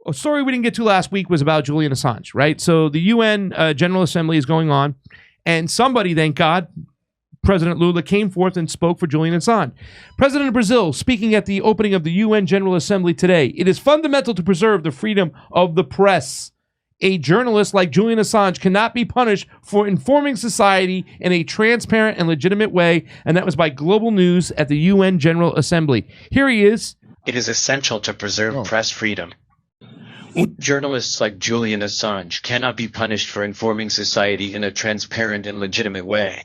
a story we didn't get to last week was about Julian Assange, right? So the UN General Assembly is going on, and somebody, thank God, President Lula, came forth and spoke for Julian Assange. President of Brazil, speaking at the opening of the UN General Assembly today, it is fundamental to preserve the freedom of the press. A journalist like Julian Assange cannot be punished for informing society in a transparent and legitimate way, and that was by Global News at the UN General Assembly. Here he is. It is essential to preserve press freedom. Journalists like Julian Assange cannot be punished for informing society in a transparent and legitimate way.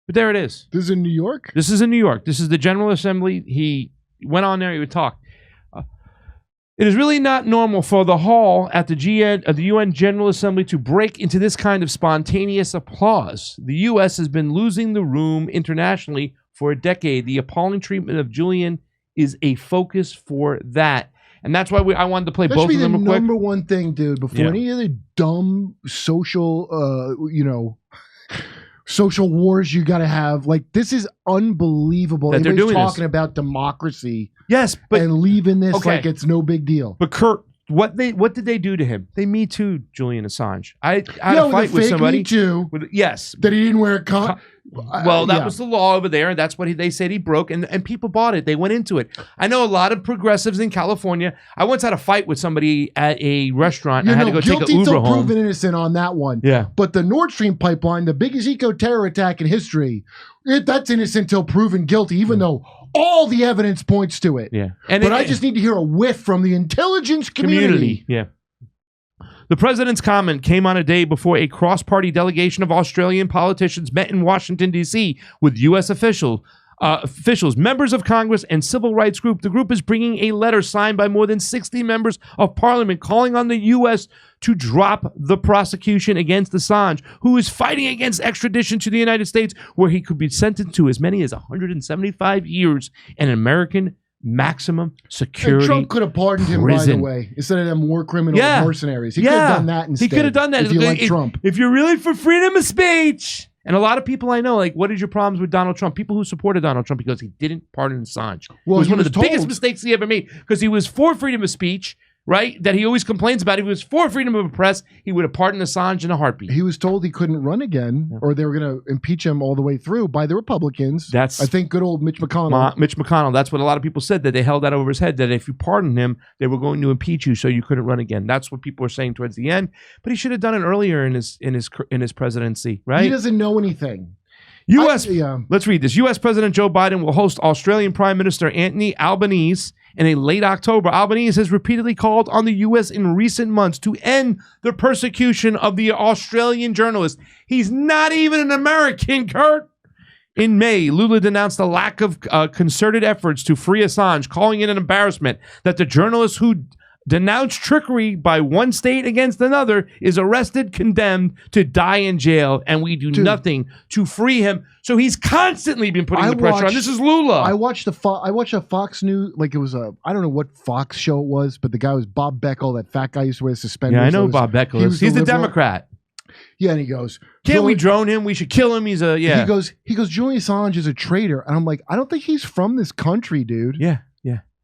But there it is. This is in New York? This is in New York. This is the General Assembly. He went on there. He would talk. It is really not normal for the hall at the UN General Assembly to break into this kind of spontaneous applause. The U.S. has been losing the room internationally for a decade. The appalling treatment of Julian is a focus for that. And that's why I wanted to play both of them real quick. That should be the number one thing, dude, before any of the dumb social, social wars you got to have. Like, this is unbelievable. That they're doing talking about democracy. Yes, but and leaving this like it's no big deal. But Kurt, what did they do to him? They Me Too Julian Assange. I had a fight with somebody. Me Too. Yes, that he didn't wear a coat. Well, that was the law over there. That's what they said he broke, and people bought it. They went into it. I know a lot of progressives in California. I once had a fight with somebody at a restaurant. I had to go take an Uber home. Proven innocent on that one. Yeah. But the Nord Stream pipeline, the biggest eco-terror attack in history, that's innocent till proven guilty, even though all the evidence points to it. Yeah. But I just need to hear a whiff from the intelligence community. Yeah. The president's comment came on a day before a cross-party delegation of Australian politicians met in Washington, D.C. with U.S. officials, members of Congress, and civil rights group. The group is bringing a letter signed by more than 60 members of parliament calling on the U.S. to drop the prosecution against Assange, who is fighting against extradition to the United States, where he could be sentenced to as many as 175 years in an American maximum security. And Trump could have pardoned him, by the way, instead of them war criminal mercenaries. He could have done that instead. He could have done that if you like Trump. If you're really for freedom of speech. And a lot of people I know, like, what is your problems with Donald Trump? People who supported Donald Trump because he didn't pardon Assange. Well, it was one of the biggest mistakes he ever made because he was for freedom of speech, right? That he always complains about. If he was for freedom of the press, he would have pardoned Assange in a heartbeat. He was told he couldn't run again, or they were going to impeach him all the way through by the Republicans. I think good old Mitch McConnell. Mitch McConnell. That's what a lot of people said, that they held that over his head, that if you pardoned him, they were going to impeach you so you couldn't run again. That's what people were saying towards the end. But he should have done it earlier in his presidency, right? He doesn't know anything. Let's read this. U.S. President Joe Biden will host Australian Prime Minister Anthony Albanese in late October. Albanese has repeatedly called on the U.S. in recent months to end the persecution of the Australian journalist. He's not even an American, Kurt. In May, Lula denounced the lack of concerted efforts to free Assange, calling it an embarrassment that the journalist who denounced trickery by one state against another is arrested, condemned to die in jail, and we do nothing to free him. So he's constantly been putting the pressure on. This is Lula. I watched a Fox News, like it was I don't know what Fox show it was, but the guy was Bob Beckel, that fat guy used to wear suspenders. Yeah, I know Bob Beckel. He's the Democrat. Yeah, and he goes, can't we drone him? We should kill him. He goes, Julian Assange is a traitor. And I'm like, I don't think he's from this country, dude. Yeah.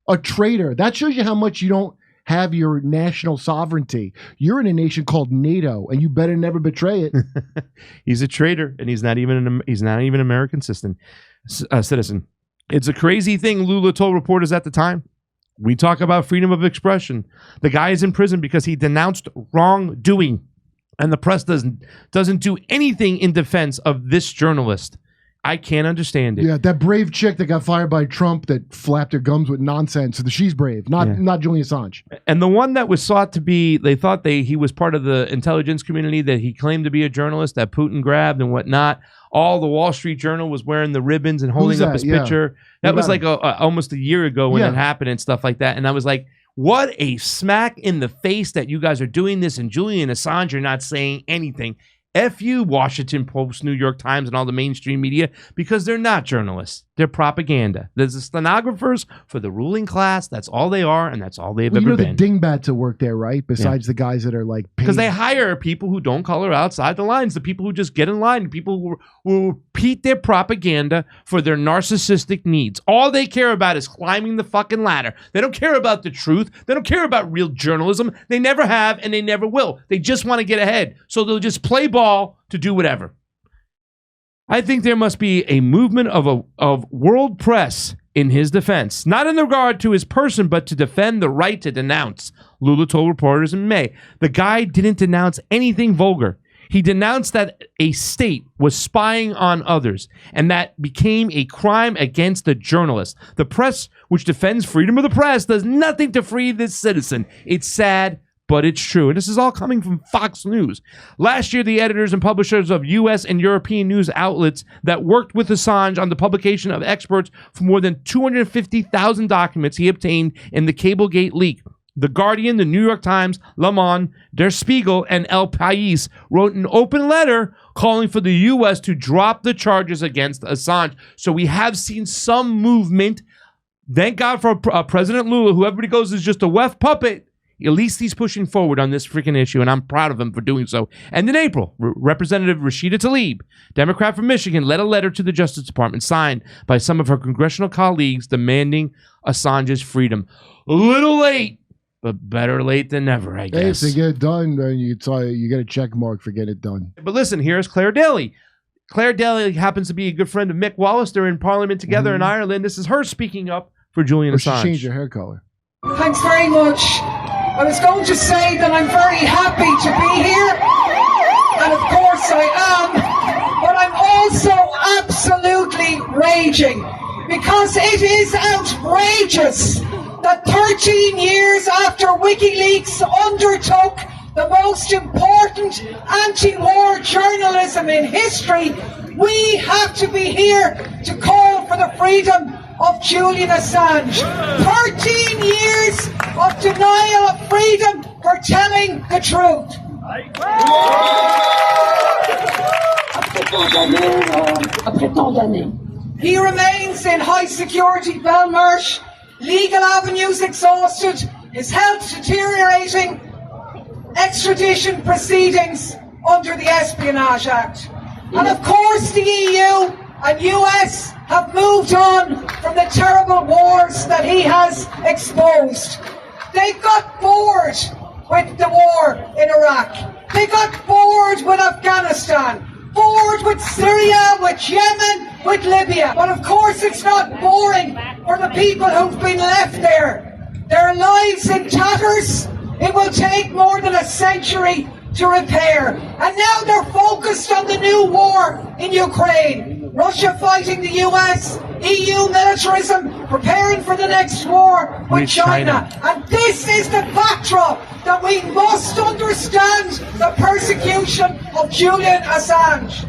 A traitor. That shows you how much you don't have your national sovereignty. You're in a nation called NATO, and you better never betray it. He's a traitor, and he's not even an American citizen. It's a crazy thing Lula told reporters at the time. We talk about freedom of expression. The guy is in prison because he denounced wrongdoing, and the press doesn't do anything in defense of this journalist. I can't understand it. Yeah, that brave chick that got fired by Trump that flapped her gums with nonsense. She's brave, not Julian Assange. And the one that was sought to be, they thought he was part of the intelligence community, that he claimed to be a journalist that Putin grabbed and whatnot. All the Wall Street Journal was wearing the ribbons and holding up his picture. That was like almost a year ago when it happened and stuff like that. And I was like, what a smack in the face that you guys are doing this, and Julian Assange, you're not saying anything. F you, Washington Post, New York Times, and all the mainstream media, because they're not journalists. They're propaganda. There's the stenographers for the ruling class. That's all they are, and that's all they've ever been. The dingbats that work there, right? Besides the guys that are like paid. Because they hire people who don't color outside the lines, the people who just get in line, the people who will repeat their propaganda for their narcissistic needs. All they care about is climbing the fucking ladder. They don't care about the truth. They don't care about real journalism. They never have, and they never will. They just want to get ahead. So they'll just play ball to do whatever. I think there must be a movement of world press in his defense, not in regard to his person, but to defend the right to denounce, Lula told reporters in May. The guy didn't denounce anything vulgar. He denounced that a state was spying on others, and that became a crime against the journalist. The press, which defends freedom of the press, does nothing to free this citizen. It's sad, but it's true. And this is all coming from Fox News. Last year, the editors and publishers of U.S. and European news outlets that worked with Assange on the publication of experts for more than 250,000 documents he obtained in the Cablegate leak. The Guardian, the New York Times, Le Monde, Der Spiegel, and El País wrote an open letter calling for the U.S. to drop the charges against Assange. So we have seen some movement. Thank God for President Lula, who everybody goes is just a weft puppet. At least he's pushing forward on this freaking issue, and I'm proud of him for doing so. And in April, Representative Rashida Tlaib, Democrat from Michigan, led a letter to the Justice Department signed by some of her congressional colleagues demanding Assange's freedom. A little late, but better late than never, I guess. Hey, if they get it done, then you get a check mark for getting it done. But listen, here's Claire Daly. Claire Daly happens to be a good friend of Mick Wallace. They're in Parliament together in Ireland. This is her speaking up for Julian Assange. She changed her hair color. Thanks very much. I was going to say that I'm very happy to be here, and of course I am, but I'm also absolutely raging, because it is outrageous that 13 years after WikiLeaks undertook the most important anti-war journalism in history, we have to be here to call for the freedom of Julian Assange. 13 years of denial of freedom for telling the truth. He remains in high security Belmarsh, legal avenues exhausted, his health deteriorating, extradition proceedings under the Espionage Act. And of course the EU and US have moved on from the terrible wars that he has exposed. They got bored with the war in Iraq. They got bored with Afghanistan, bored with Syria, with Yemen, with Libya. But of course it's not boring for the people who've been left there. Their lives in tatters. It will take more than a century to repair. And now they're focused on the new war in Ukraine. Russia fighting the US, EU militarism, preparing for the next war with China. And this is the backdrop that we must understand the persecution of Julian Assange.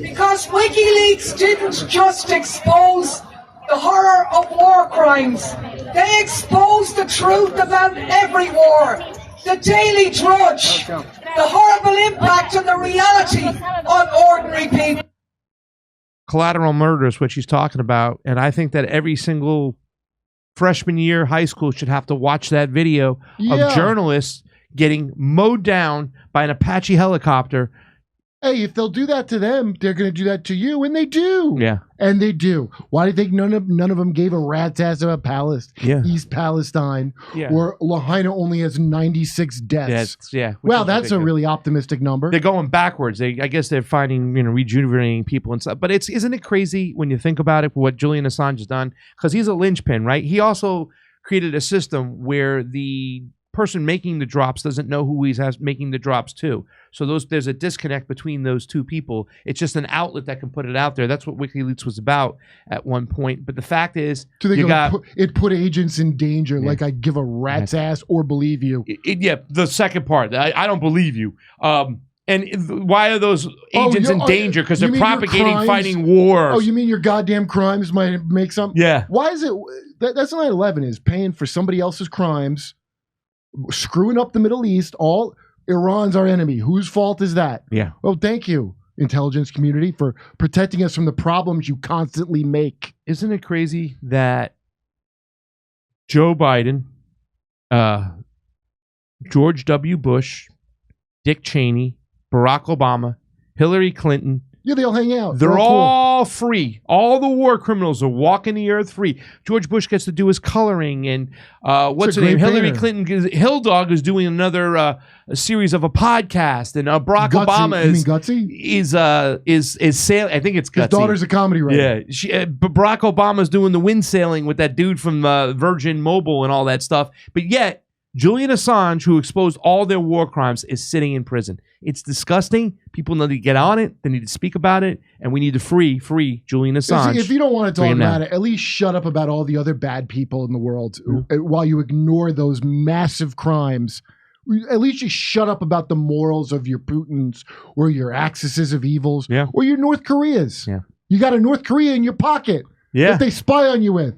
Because WikiLeaks didn't just expose the horror of war crimes. They exposed the truth about every war. The daily drudge, the horrible impact and the reality on ordinary people. Collateral murder is what she's talking about, and I think that every single freshman year high school should have to watch that video of journalists getting mowed down by an Apache helicopter. Hey, if they'll do that to them, they're going to do that to you, and they do. Yeah, and they do. Why do you think none of them gave a rat's ass about East Palestine, where Lahaina only has 96 deaths? Well, that's a really optimistic number. They're going backwards. I guess they're finding, rejuvenating people and stuff. But isn't it crazy when you think about it? What Julian Assange has done, because he's a linchpin, right? He also created a system where the person making the drops doesn't know who he's making the drops to. So there's a disconnect between those two people. It's just an outlet that can put it out there. That's what WikiLeaks was about at one point. But the fact is, it put agents in danger. Like I give a rat's ass or believe you. The second part. I don't believe you. And why are those agents in danger? Because they're propagating fighting wars. Oh, you mean your goddamn crimes might make something? Yeah. Why is it? That's what 9/11 is, paying for somebody else's crimes, screwing up the Middle East, all Iran's our enemy. Whose fault is that? Yeah. Well, thank you, intelligence community, for protecting us from the problems you constantly make. Isn't it crazy that Joe Biden, George W. Bush, Dick Cheney, Barack Obama, Hillary Clinton, yeah, they all hang out. They're all free. All the war criminals are walking the earth free. George Bush gets to do his coloring, and what's her name? Hillary Clinton. Hill Dog is doing another a series of a podcast, and Barack Obama is sailing. I think it's Gutsy. His daughter's a comedy writer. Yeah, Barack Obama's doing the wind sailing with that dude from Virgin Mobile and all that stuff. But yet, Julian Assange, who exposed all their war crimes, is sitting in prison. It's disgusting. People need to get on it. They need to speak about it. And we need to free Julian Assange. See, if you don't want to talk about it, at least shut up about all the other bad people in the world while you ignore those massive crimes. At least you shut up about the morals of your Putins or your axes of evils or your North Koreas. Yeah. You got a North Korea in your pocket that they spy on you with.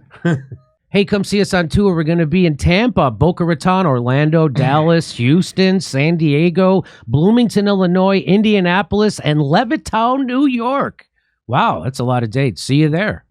Hey, come see us on tour. We're going to be in Tampa, Boca Raton, Orlando, Dallas, Houston, San Diego, Bloomington, Illinois, Indianapolis, and Levittown, New York. Wow, that's a lot of dates. See you there.